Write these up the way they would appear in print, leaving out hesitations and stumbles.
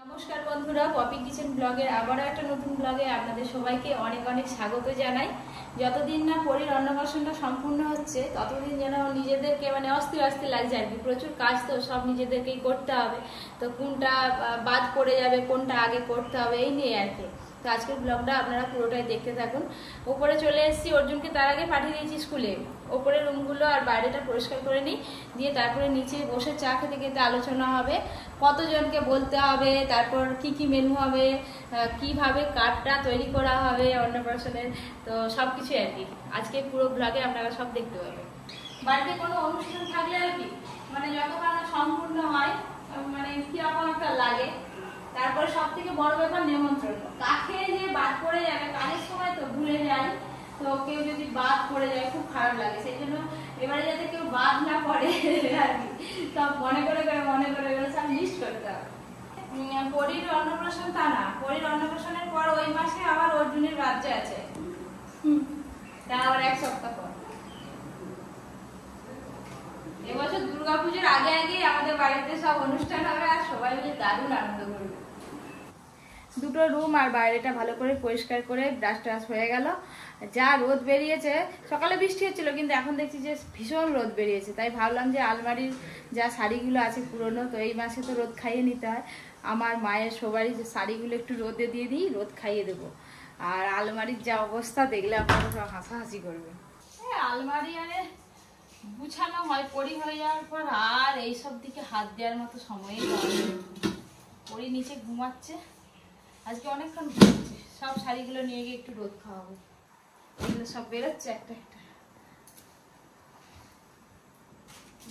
নমস্কার বন্ধুরা, poppy kitchen ব্লগের আবারও একটা নতুন ব্লগে আপনাদের সবাইকে অনেক অনেক স্বাগত জানাই। যতদিন না পরীর অন্নপ্রাশনটা সম্পূর্ণ হচ্ছে ততদিন যেন নিজেদেরকে অস্থির অস্থির লাগছে আর কি। প্রচুর কাজ তো, সব নিজেদেরকেই করতে হবে, তো কোনটা বাদ পড়ে যাবে, কোনটা আগে করতে হবে, এই নিয়ে আর কি। তো আজকের ব্লগটা আপনারা পুরোটাই দেখতে থাকুন। ওপরে চলে এসেছি, অর্জুনকে তার আগে পাঠিয়ে দিয়েছি স্কুলে। ওপরে রুমগুলো আর বাইরেটা পরিষ্কার করে নিই, দিয়ে তারপরে নিচে বসে চা খেতে খেতে আলোচনা হবে কতজনকে বলতে হবে, তারপর কি কি মেনু হবে, কিভাবে কার্ডটা তৈরি করা হবে অন্নপ্রাশনের, তো সব কিছুই আর কি আজকে পুরো ব্লগে আপনারা সব দেখতে পাবেন। বাড়িতে কোনো অনুষ্ঠান থাকলে আর কি যতক্ষণ সম্পূর্ণ হয় কিরকম একটা লাগে। তারপরে সব থেকে বড় ব্যাপার নেমন্ত্রণ, কাকে যে বাদ পড়ে যাবে, কাজের সময় তো ভুলে যাই, তো কেউ যদি বাদ পড়ে যায় খুব খারাপ লাগে। সেই জন্য এবারে যাতে কেউ বাদ না পড়ে আর কি, সব মনে করে সব লিস্ট করতে হবে। পরীর অন্নপ্রাশন তা না, পরীর অন্নপ্রাশনের পর ওই মাসে আবার অর্জুনের রাজ্যে আছে, তা আবার এক সপ্তাহ পর। এবছর দুর্গাপুজোর আগে আগে আমাদের বাড়িতে সব অনুষ্ঠান হবে আর সবাই মিলে দারুণ আনন্দ করবে। দুটো রুম আর বাইরেটা ভালো করে পরিষ্কার করে ব্রাশ ট্রাশ হয়ে গেল। যা রোদ বেরিয়েছে, সকালে বৃষ্টি হচ্ছিল কিন্তু এখন দেখছি যে ভীষণ রোদ বেরিয়েছে, তাই ভাবলাম যে আলমারির যা শাড়িগুলো আছে পুরনো, তো এই মাসে তো রোদ খাইয়ে নিতে হয়। আমার মায়ের সবারই যে শাড়িগুলো একটু রোদে দিয়ে দিই, রোদ খাইয়ে দেবো। আর আলমারির যা অবস্থা দেখলে আপনারা সব হাসাহাসি করবেন। আলমারি গুছানো হয় পরি হয়ে যাওয়ার পর আর এইসব দিকে হাত দেওয়ার মতো সময়ই পরি নিচে ঘুমাচ্ছে। আজকে অনেকক্ষণ ঘুমাচ্ছে। সব শাড়িগুলো নিয়ে গিয়ে একটু রোদ খাওয়াবো। এগুলো সব বেরোচ্ছে একটা একটা।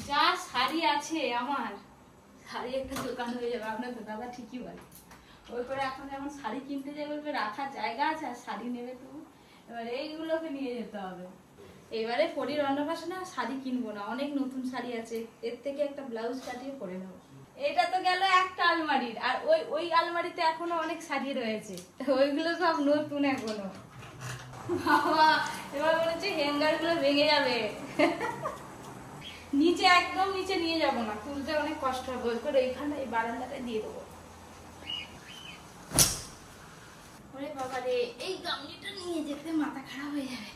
যা শাড়ি আছে আমার, শাড়ি একটা দোকান হয়ে যাবে। আপনার তো দাদা ঠিকই বলে, ওই করে এখন যেমন শাড়ি কিনতে যাবে রাখার জায়গা আছে আর শাড়ি নেবে তুমি, এবার এইগুলোকে নিয়ে যেতে হবে। এবারে পরীর অন্নপ্রাশনে শাড়ি কিনবো না, অনেক নতুন শাড়ি আছে, এর থেকে একটা ব্লাউজ কাটিয়ে পরে নেবো। এটা তো গেল একটা আলমারির, আর ওই আলমারিতে এখনো অনেক শাড়ি রয়েছে, ওইগুলো সব নতুন এখনো। বাবা, এবার মনে হচ্ছে হ্যাঙ্গার গুলো ভেঙে যাবে। নিচে একদম নিচে নিয়ে যাবো না, তুলতে অনেক কষ্ট হবে, ওই করে এইখানে এই বারান্দাটায় দিয়ে দেবো। ওরে বাবা রে, এই গামলিটা নিয়ে যেতে মাথা খারাপ হয়ে যাবে।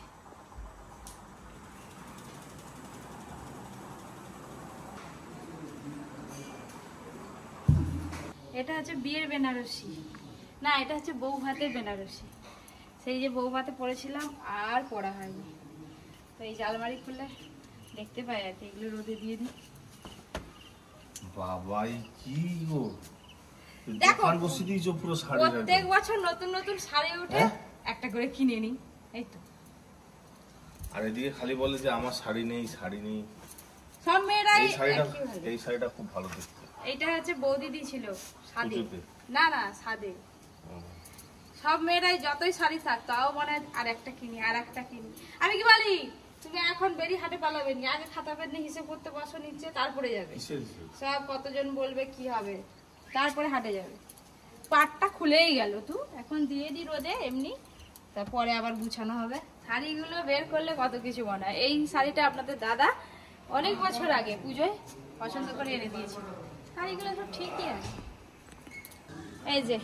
এটা হচ্ছে বিয়ের বেনারসি না, এটা হচ্ছে বউ ভাতের বেনারসি। সেই যে বউ ভাতে পরেছিলাম আর পরা হয়নি, তো এই আলমারি খুলে দেখতে পাই আর কি। এগুলো রোদে দিয়ে দিই। বাবাই কি গো, দেখো পুরো প্রত্যেক বছর নতুন নতুন শাড়ি উঠে একটা করে কিনে নি, এই তো। আর এদিকে খালি বলে যে আমার শাড়ি নেই। সব মেয়েরাই এই শাড়িটা খুব ভালো দেখতে। এইটা হচ্ছে বৌদিদি ছিল সাদে, না সাদে। সব মেয়েরাই যতই শাড়ি থাক তাও মনে আর একটা কিনি আর একটা কিনি। আমি কি বলি, তুমি এখন বেরিয়ে হাটে পালাবে নি, আগে খাতা পেন নিয়ে হিসেব করতে বসো নিচে, তারপরে যাবে। সব কতজন বলবে কি হবে, তারপরে হাটে যাবে। পাটটা খুলেই গেল, তুই এখন দিয়ে দি রোদে এমনি, তারপরে আবার গুছানো হবে। শাড়িগুলো বের করলে কত কিছু মনে হয়। এই শাড়িটা আপনাদের দাদা অনেক বছর আগে পুজোয় পছন্দ করে এনে দিয়েছিল। শাড়িগুলো সব ঠিকই আছে। এই যে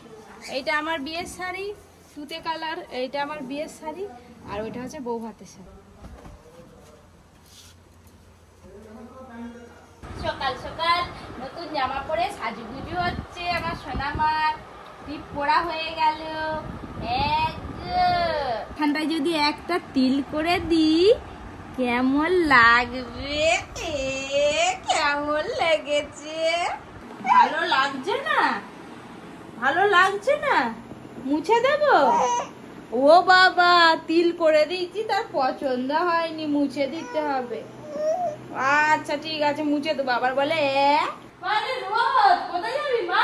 এইটা আমার বিয়ের শাড়ি, তুতে কালার, এইটা আমার বিয়ের শাড়ি, আর ওইটা হচ্ছে বউ ভাতের শাড়ি। সকাল সকাল নতুন জামা পরে সাজুগুজু হচ্ছে আমার সোনামার। টিপ পরা হয়ে গেল। এখানটায় যদি একটা তিল করে দিই কেমন লাগবে, কেমন লেগেছে? ভালো লাগছে না? ভালো লাগছে না? মুছে দেব? ও বাবা, তিল করে দিয়েছি, তার পছন্দ হয়নি, মুছে দিতে হবে। আচ্ছা ঠিক আছে, মুছে দেবো। আবার বলে বাইরে রোদ, কোথায় যাবি মা?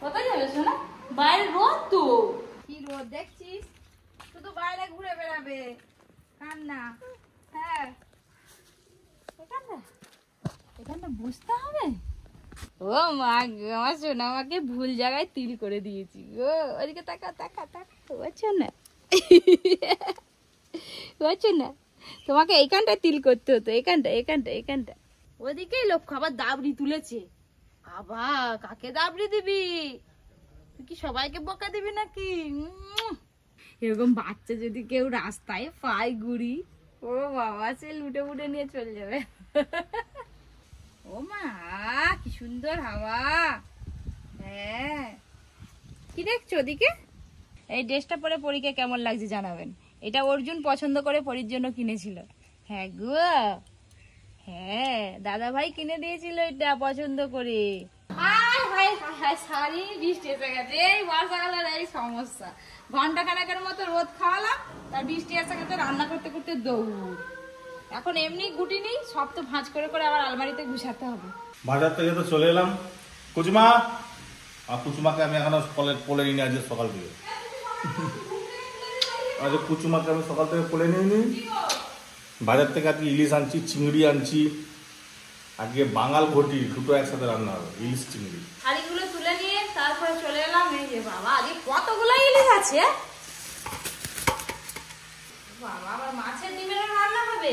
কোথায় যাবে শোনা? বাইরে রোদ তো। কি রোদ দেখছিস? শুধু বাইরে ঘুরে বেড়াবে। কান্না, হ্যাঁ এখানটা বুঝতে হবে। ও মা, আমার সোনা আমাকে ভুল জায়গায় তিল করে দিয়েছি গো। ওদিকে তাকা তাকা তাকা, বলছো না বলছো না, তোমাকে এইখানটা তিল করতে হতো, এখানটা। ওদিকেই লক্ষ্য, আবার দাবড়ি তুলেছে। বাবা কাকে দাবড়ি দিবি? তুই কি সবাইকে বকা দিবি নাকি? এরকম বাচ্চা যদি কেউ রাস্তায় পায় গুড়ি, ও বাবা সে লুটে ফুটে নিয়ে চলে যাবে। ও মা কি সুন্দর হাওয়া। হ্যাঁ কি দেখছো ওদিকে? এই ড্রেসটা পরে পরীকে কেমন লাগছে জানাবেন। এটা অর্জুন পছন্দ করে পরীর জন্য কিনেছিল। হ্যাঁ গো, হ্যাঁ দাদা ভাই কিনে দিয়েছিল এটা পছন্দ করে। শাড়ি বৃষ্টি এসে গেছে, এই বর্ষাকালের এই সমস্যা। ঘন্টা খানেকের মতো রোদ খাওয়ালাম, তার বৃষ্টি এসে গেছে, রান্না করতে করতে দৌড়। এখন এমনি গুটি নেই, সব তো ভাঁজ করে করে আবার আলমারিতে গুছাতে হবে। বাজার থেকে তো চলে এলাম। কুচুমা, আর কুচুমাকে আমি এখনো কোলে নিয়ে আজ সকাল থেকে। আজ কুচুমাকে আমি সকাল থেকে কোলে নিয়ে নিই। বাজার থেকে আজকে ইলিশ আনছি, চিংড়ি আনছি। আজকে বাঙাল ঘটি দুটো একসাথে রান্না হবে, ইলিশ চিংড়ি। শাড়িগুলো তুলে নিয়ে তারপরে চলে এলাম। এই যে বাবা আজকে কতগুলো ইলিশ আছে। বাবা আবার মাছের ডিমের রান্না হবে।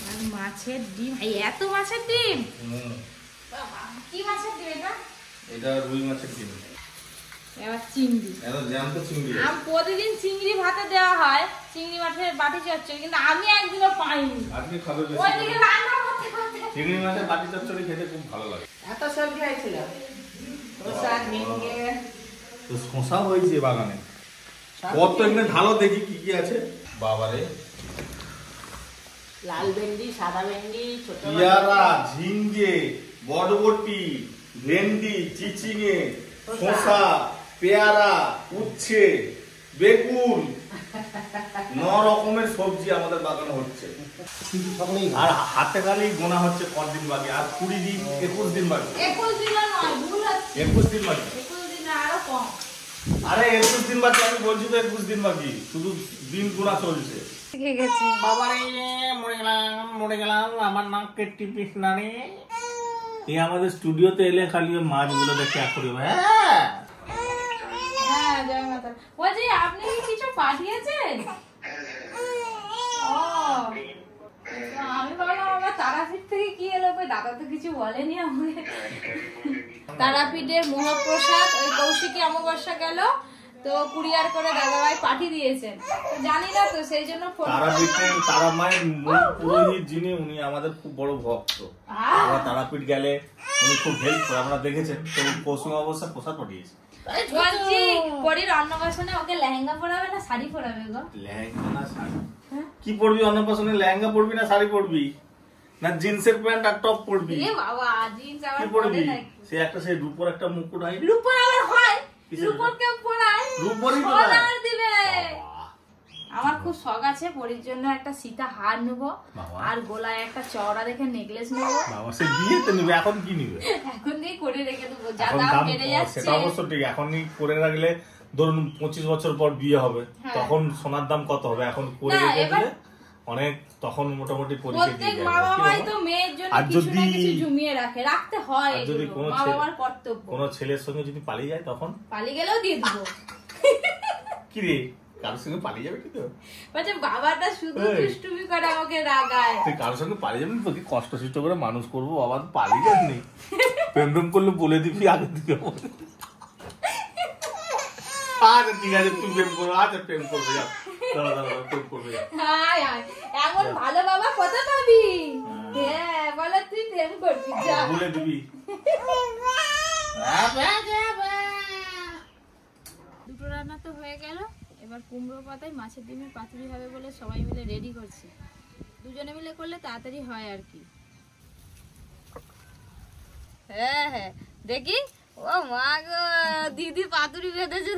আর মাছের ডিম, এই এত মাছের ডিম। বাবা কি মাছের ডিম এটা? এটা রুই মাছের ডিম। এবার চিংড়ি, এটা জ্যান্ত চিংড়ি। আমি প্রতিদিন চিংড়ি ভাতে দেওয়া হয়, চিংড়ি মাছের বাটি চচ্চড়ি, কিন্তু আমি একদিনও পাইনি। আজকে খাবে বেশি। ওইদিকে রান্না করতে করতে চিংড়ি মাছের বাটি চচ্চড়ি খেতে খুব ভালো লাগে। এত সবজি হয়েছিল, শসা, ঝিঙে, তো শসা হয়েছে বাগানে। কত এখানে ঢালো দেখি কি কি আছে। বাবারে, লাল ভেন্ডি, সাদা ভেন্ডি, ছোট পেয়ারা, ঝিঙ্গে, বরবটি, ভেন্ডি, চিচিঙে, শসা, পেয়ারা, উচ্ছে, বেগুন, 9 রকমের সবজি আমাদের বাগানে হচ্ছে। আর হাতে খালি গোনা হচ্ছে কতদিন বাকি, আর 20 দিন 21 দিন বাকি। 21 দিন নয়, ভুল হচ্ছে। 21 দিন বাকি। 21 দিন আরো কম। আরে 21 দিন বাকি, আমি বলছি তো 21 দিন বাকি, শুধু দিন গোনা চলছে। ঠিক গেছে বাবারে মরে গেলাম, আমার নাম কেটি পিস না রে। এই আমাদের স্টুডিওতে এলে খালি মাছগুলো দেখে এখনই হ্যাঁ জয় মাতা। বলছি আপনি কি কিছু পাঠিয়েছেন? ও আমি ভাবলাম আমার তারাপীঠ থেকে কি এলো, কই দাদা তো কিছু বলেনি আমাকে। তারাপীঠের মহাপ্রসাদ ওই কৌশিকী অমাবস্যা গেল তো কুরিয়ার করে দাদাভাই পাঠিয়ে দিয়েছেন, তো জানি না তো সেই জন্য ফোন। তারা মায়ের মূল পুরোহিত যিনি, উনি আমাদের খুব বড় ভক্ত। আমরা তারাপীঠ গেলে উনি খুব হেল্প করে, আমরা দেখেছেন। তো কৌশিক অমাবস্যা প্রসাদ পাঠিয়েছে। বলছি পরীর অন্নপ্রাশনে ওকে লেহেঙ্গা পরাবে না শাড়ি পরাবে গো? লেহেঙ্গা না শাড়ি? কি পরবি অন্নপ্রাশনে? লেহেঙ্গা পরবি না শাড়ি পরবি, না জিন্সের প্যান্ট আর টপ পরবি? এ বাবা জিন্স আবার কি পরে পরবি? নাকি? সে একটা সেই রূপোর একটা মুকুট হয়। রূপোর আবার হয়? কিসের রূপোর কেউ পরায়? রূপোরই তো সোনার হয়। দিবে। আমার খুব শখ আছে পরীর জন্য একটা সীতা হার নেবো, বাবা। আর গলায় একটা চওড়া দেখে নেকলেস নেবো। বাবা সে বিয়েতে নেবে, এখন কি নিবে? এখন দিয়ে করে রেখে দেবো, যা এখন দাম দাম বেড়ে যাচ্ছে। সেটা অবশ্য ঠিক, এখনই করে রাখলে ধরুন 25 বছর পর বিয়ে হবে, হ্যাঁ। তখন সোনার দাম কত হবে? এখন করে না, রেখে এবার- দিলে অনেক, তখন মোটামুটি পরীক্ষা দিয়ে প্রত্যেক যাবে। মা বাবাই তো মেয়ের জন্য আর কিছু না যদি- কিছু জমিয়ে রাখে, রাখতে হয়, আর যদি এগুলো কোনো মা ছেলে- বাবার কর্তব্য। কোনো ছেলের সঙ্গে যদি পালিয়ে যায় তখন পালিয়ে গেলেও দিয়ে দেবো। কি রে, কারোর সঙ্গে পালিয়ে যাবে কি? তো বলছে বাবাটা শুধু এই। দুষ্টুমি করে আমাকে রাগায়। তুই কারোর সঙ্গে পালিয়ে যাবি, তোকে কষ্ট সৃষ্ট করে মানুষ করবো, বাবা তো পালিয়ে যাবি। প্রেম প্রেম করলে বলে দিবি আগে থেকে। আচ্ছা ঠিক আছে, তুই প্রেম করবো। আচ্ছা প্রেম করবে, যা প্রেম করবে যা। হায় হায়, এমন ভালো বাবা কোথা পাবি? হ্যাঁ বলে তুই প্রেম করবি, যা। বলে দিবি। দুটো রান্না তো হয়ে গেল, এবার কুমড়ো পাতায় মাছের ডিমের পাতুরি হবে বলে সবাই মিলে রেডি করছি। দুজনে মিলে করলে তাড়াতাড়ি হয় আর কি। হ্যাঁ হ্যাঁ দেখি, ও মা গো দিদি পাতুরি বেঁধেছে।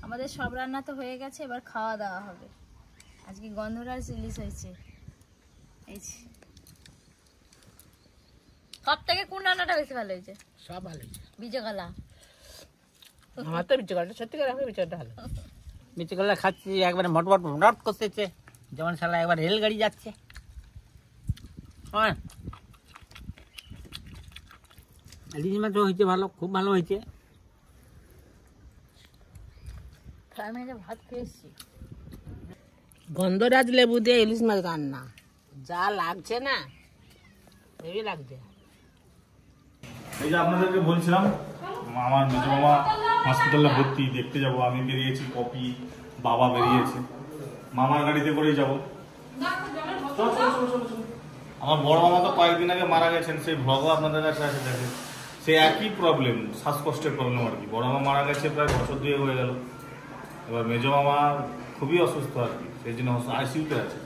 আমাদের সব রান্না তো হয়ে গেছে, এবার খাওয়া দাওয়া হবে। আজকে গন্ধরাজ ইলিশ হয়েছে। এই যে। সব থেকে কোন রান্নাটা বেশি ভালো হয়েছে? সব ভালো হয়েছে। বিজয়কলা। আমার তো বিচকলাটা সত্যি করে আমার বিচকলাটা ভালো। বিচকলা খাচ্ছি একবারে মটমট মটমট করতেছে, যেমন শালা একবার রেলগাড়ি যাচ্ছে। ইলিশ মাছ হয়েছে ভালো, খুব ভালো হয়েছে। আমি ভাত খেয়েছি। গন্ধরাজ লেবু দিয়ে ইলিশ মাছ রান্না, যা লাগছে না হেভি লাগছে। এই যে আপনাদেরকে বলছিলাম আমার মেজ মামা হসপিটালে ভর্তি, দেখতে যাব। আমি বেরিয়েছি, পপি, বাবা বেরিয়েছে, মামার গাড়িতে করেই যাবো। আমার বড় মামা তো কয়েকদিন আগে মারা গেছেন, সেই ভ্লগও আপনাদের কাছে আছে, দেখেন। সে একই প্রবলেম, শ্বাসকষ্টের প্রবলেম আর কি। বড় মামা মারা গেছে প্রায় বছর 2 হয়ে গেল। এবার মেজ মামা খুবই অসুস্থ আর কি, সেই জন্য আইসিইউতে আছে।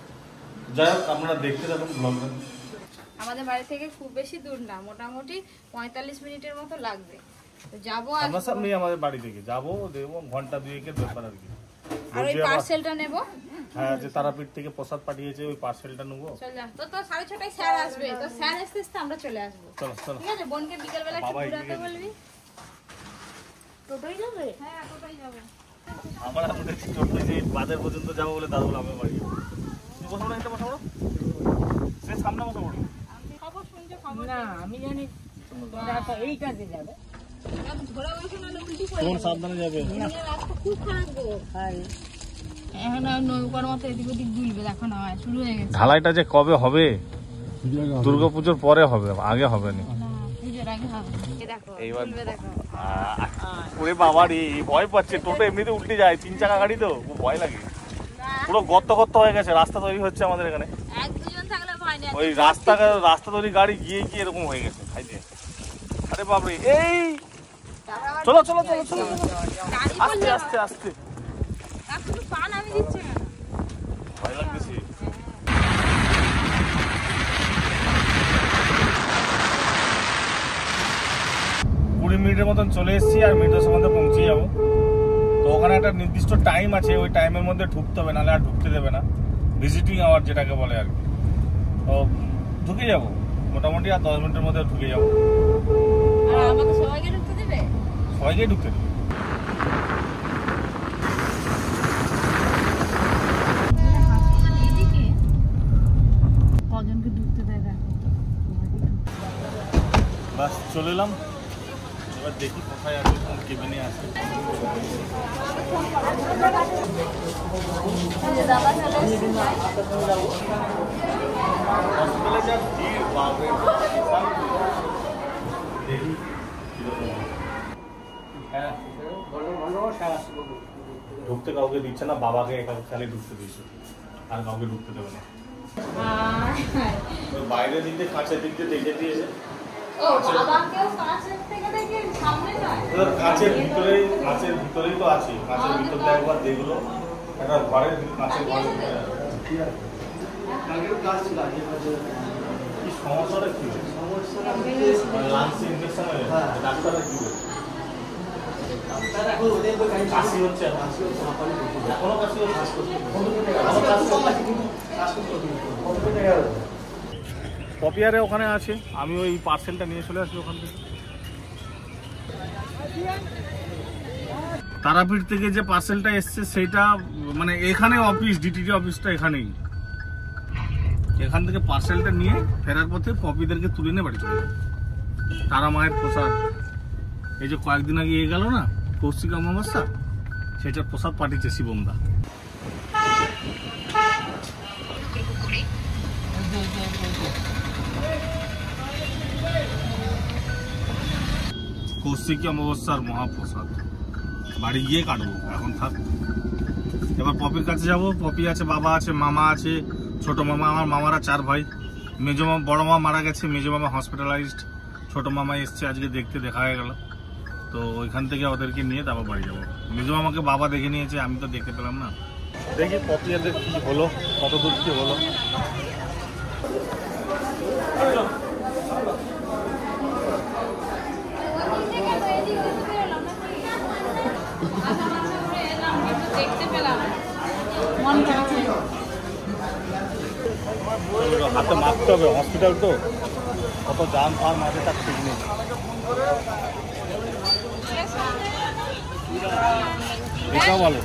যাই হোক, আপনারা দেখতে থাকুন ব্লগটা। আমাদের বাড়ি থেকে খুব বেশি দূর না, মোটামুটি 45 মিনিটের মতো লাগবে। তো যাবো, আমরা সামনে আমাদের বাড়ি থেকে যাবো, দেখবো ঘন্টা 2-এর ব্যাপার আর কি। আর ওই পার্সেলটা নেব। হ্যাঁ, যে তারাপীঠ থেকে প্রসাদ পাঠিয়েছে, ওই পার্সেলটা নেবো। চল যা, তো 6:30টায় স্যার আসবে, তো স্যার আসতে আসতে আমরা চলে আসবো। চলো চলো, ঠিক আছে? বোনকে বিকেলবেলা একটু ঘুরাতে বলবি। টোটোই যাবে? হ্যাঁ, টোটোই যাবো। আমার আমি দেখছি টোটো যে বাজার পর্যন্ত যাবো বলে দাদু বলে আমি বাড়ি যাবো। তুমি বসো না, এটা বসো না, সে সামনে বসো বলো। খবর শুনছো? খবর না, আমি জানি তোমরা তো এই কাজে যাবে। ধরে বসো না, উল্টি পড়ে কোন সাবধানে যাবে? রাস্তা খুব খারাপ গো। এখন আর নৌকার মতো এদিক ওদিক দুলবে, দেখো না শুরু হয়ে গেছে। ঢালাইটা যে কবে হবে? দুর্গাপুজোর পরে হবে, আগে হবে না। পুজোর আগে হবে। এই দেখো, এইবার দুলবে দেখো। ওরে বাবা রে, ভয় পাচ্ছে। টোটো এমনিতে উল্টে যায়, 3 চাকা গাড়ি তো, ভয় লাগে। পুরো গর্ত গর্ত হয়ে গেছে, রাস্তা তৈরি হচ্ছে আমাদের এখানে। 1-2 জন থাকলে ভয় নেই। ওই রাস্তা তৈরি গাড়ি গিয়ে গিয়ে এরকম হয়ে গেছে খাইতে। আরে বাপরে, এই চলো চলো চলো চলো, গাড়ি আস্তে বললে আস্তে আস্তে, এখন পান আমি দিচ্ছি না। ভয় লাগতেছে। মিনিটের মতন চলে এসেছি, আর মিনিট 10 মধ্যে পৌঁছে যাবো। তো ওখানে একটা নির্দিষ্ট টাইম আছে, ওই টাইমের মধ্যে ঢুকতে হবে, নাহলে আর ঢুকতে দেবে না। ভিজিটিং আওয়ার যেটাকে বলে আর কি। তো ঢুকে যাবো মোটামুটি, আর 10 মিনিটের মধ্যে ঢুকে যাবো। আর আমাকে সবাইকে ঢুকতে দেবে? সবাইকে ঢুকতে দেবে। কজনকে ঢুকতে দেয় দেখো। বাস চলে এলাম, এবার দেখি কোথায় আছে, কোন কেবিনে আছে। হসপিটালে যা ভিড়, বাপরে, দেখি ঢুকতে কাউকে দিচ্ছে না, বাবাকে খালি ঢুকতে দিচ্ছে, আর কাউকে ঢুকতে দেবে না। বাইরের দিক দিয়ে, কাছের দিক দিয়ে দেখে দিয়েছে। কাছের ভিতরেই তো আছে, কাছের ভিতরটা একবার দেখলো, একটা ঘরের কাছের ঘরের কি সমস্যাটা কি লাংসে ইনফেকশন হয়ে গেছে, ডাক্তাররা কি বলছে? কাশি হচ্ছে, এখনো কাশি হচ্ছে। পপিয়ারে ওখানে আছে, আমি ওই পার্সেলটা নিয়ে চলে আসি ওখান থেকে। তারাপীঠ থেকে যে পার্সেলটা এসছে সেটা মানে এখানে অফিস, ডিটিডি অফিসটা এখানেই। এখান থেকে পার্সেলটা নিয়ে ফেরার পথে পপিদেরকে তুলে নিয়ে বাড়ি চলে যাবো। তারা মায়ের প্রসাদ, এই যে কয়েকদিন আগে এ গেল না কৌশিক অমাবস্যা, সেটার প্রসাদ পাঠিয়েছে শিবমদা। কৌশিকী অমাবস্যার মহাপ্রসাদ, বাড়ি গিয়ে কাটবো, এখন থাক। এবার পপির কাছে যাব। পপি আছে, বাবা আছে, মামা আছে, ছোট মামা। আমার মামারা 4 ভাই। মেজো মামা, বড় মামা মারা গেছে, মেজো মামা হসপিটালাইজড, ছোট মামা এসছে আজকে দেখতে, দেখা হয়ে গেল। তো ওইখান থেকে ওদেরকে নিয়ে তারপর বাড়ি যাবো। মেজো মামাকে বাবা দেখে নিয়েছে, আমি তো দেখতে পেলাম না। দেখি পপিয়াদের কি হলো, কত দূর কি হলো। দেখতে পেলাম, হাতে মারতে হবে, হসপিটাল তো কত জাম ফাম আছে তার ঠিক নেই। এটাও ভালো,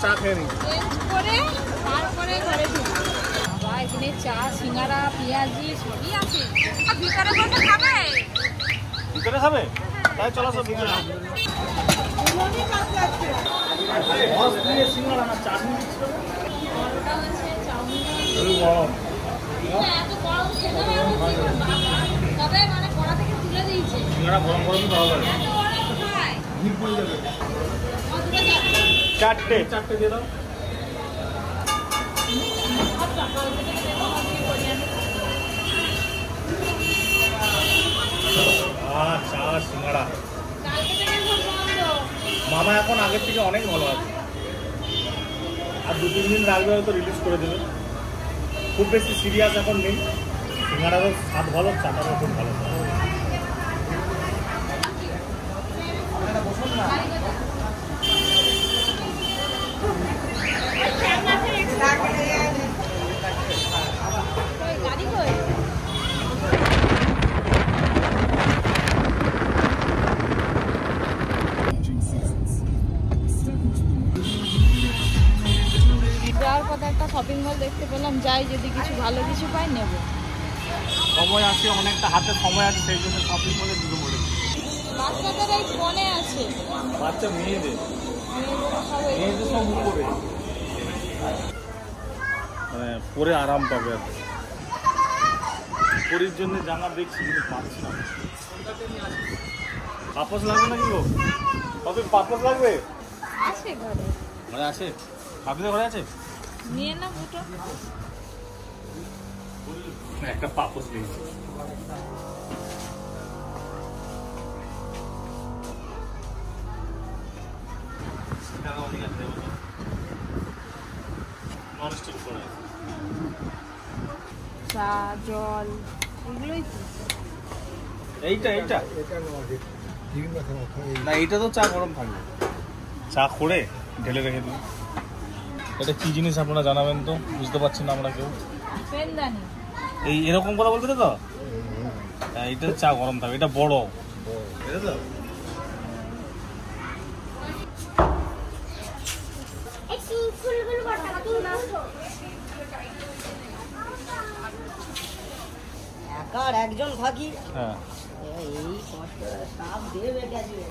চা খেয়ে নি। এখানে চা, সিঙ্গারা, পেঁয়াজি সবই আছে। ভিতরে বসে খাবে? ভিতরে খাবে? তাই চলো সব ভিতরে। সিঙ্গারা না চাটনি। এত গরম খেতে পারবো না। তবে মানে কড়া থেকে তুলে দিয়েছে। গরম গরম খাওয়া যাবে। এত গরম খায়। হিট পড়ে যাবে। কতটা যাবে? চারটে দিয়ে দাও। চা সিঙ্গাড়া। কালকে থেকে সব বন্ধ। মামা এখন আগের থেকে অনেক ভালো আছে, আর 2-3 দিন রাখবে হয়তো রিলিজ করে দেবে। খুব বেশি সিরিয়াস এখন নেই। সিঙ্গাড়ারও স্বাদ ভালো, চাটারও খুব ভালো। গাড়ি কই? যাওয়ার কথা একটা শপিং মল দেখতে পেলাম, যাই যদি কিছু ভালো কিছু পাই নেব। সময় আছে, অনেকটা হাতে সময় আছে, সেই জন্য শপিং মলে ঢুকে পড়েছি। বাচ্চাদের এই ফোনে আছে, বাচ্চা মেয়েদের মেয়েদের সব সব উপরে মানে পরে আরাম পাবে আর কি। পরির জন্য জামা দেখছি কিন্তু পাচ্ছি না। পাপোশ লাগবে নাকি গো? কত পাপোশ লাগবে? আছে ঘরে, ঘরে আছে? আপনাদের ঘরে আছে? নিয়ে না দুটো। একটা পাপোশ নেই। ননস্টিক করে চা জল এগুলোই তো। এইটা না, এইটা তো চা গরম থাকবে। চা করে ঢেলে রেখে দিই। এটা কি জিনিস আপনারা জানাবেন তো, বুঝতে পারছি না আমরা কেউ। পেনদানি এই এরকম কথা বলতে তো, এইটা চা গরম থাকবে। এটা বড়, এটা তো একার একজন থাকি, হ্যাঁ। এই কষ্ট তাপ দেবে গেছে।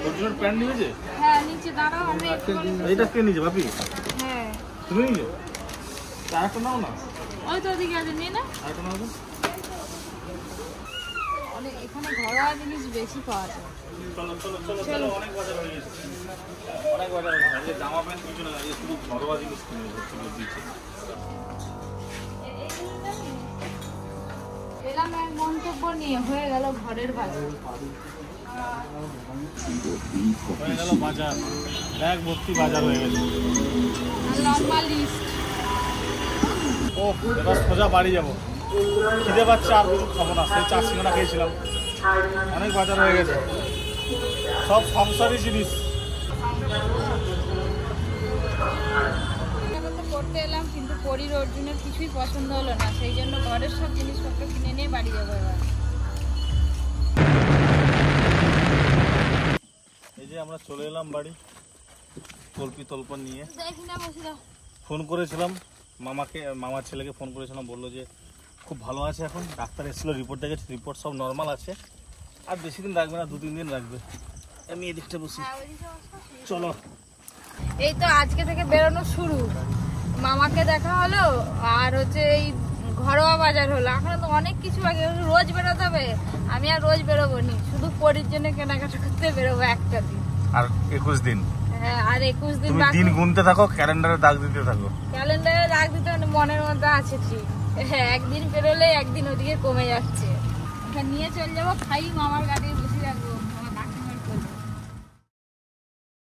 অর্জুনের প্যান্ট নিয়েছে? হ্যাঁ নিচে দাঁড়াও, আমি একটু এইটা কে নিয়েছে বাপি? হ্যাঁ তুমি নিয়েছো? আরেকটা নাও না, ওই তো ওদিকে আছে, নিয়ে না। আরেকটা নাও তো। অনেক এখানে ঘরোয়া জিনিস বেশি পাওয়া যায়। চলো চলো চলো চলো, অনেক বাজার হয়ে গেছে, অনেক বাজার হয়ে গেছে। জামা প্যান্ট কিছু না, এই শুধু ঘরোয়া জিনিস কিনে দিচ্ছে। এলাম এক মন্তব্য নিয়ে, হয়ে গেল ঘরের বাজার। হয়ে গেল বাজার, ব্যাগ ভর্তি বাজার হয়ে গেছে। লম্বা লিস্ট। ও এবার সোজা বাড়ি যাবো, খিদে পাচ্ছে, আর কিছু খাবো না। সেই চা সিঙ্গাড়া খেয়েছিলাম, অনেক বাজার হয়ে গেছে, সব সংসারী জিনিস। করতে এলাম, কিন্তু পরীর অর্জুনের কিছুই পছন্দ হলো না, সেই জন্য ঘরের সব জিনিসপত্র কিনে নিয়ে বাড়ি যাবো এবার। এই যে আমরা চলে এলাম বাড়ি, কল্পি তল্পন নিয়ে। দেখি না, বসে দাও। ফোন করেছিলাম মামার ছেলেকে ফোন করেছিলাম, বললো যে খুব ভালো আছে এখন, ডাক্তার এসেছিলো, রিপোর্ট দেখেছে, রিপোর্ট সব নর্মাল আছে, আর বেশি দিন রাখবে না, 2-3 দিন রাখবে। আমি এদিকটা বসি, চলো। এই তো আজকে থেকে বেরোনো শুরু, মামাকে দেখা হলো, আর হচ্ছে এই ঘরোয়া বাজার হলো। এখন তো অনেক কিছু বাকি, রোজ বেরোতে হবে। আমি আর রোজ বেরোবো নি, শুধু পরীর জন্য কেনাকাটা করতে বেরোবো একটা দিন। আর 21 দিন, হ্যাঁ আর 21 দিন তুমি দিন গুনতে থাকো, ক্যালেন্ডারে দাগ দিতে থাকো। ক্যালেন্ডারে দাগ দিতে মানে মনের মধ্যে আছে ঠিক। হ্যাঁ একদিন বেরোলে একদিন ওদিকে কমে যাচ্ছে। নিয়ে চলে যাবো, খাই মামার গাড়ির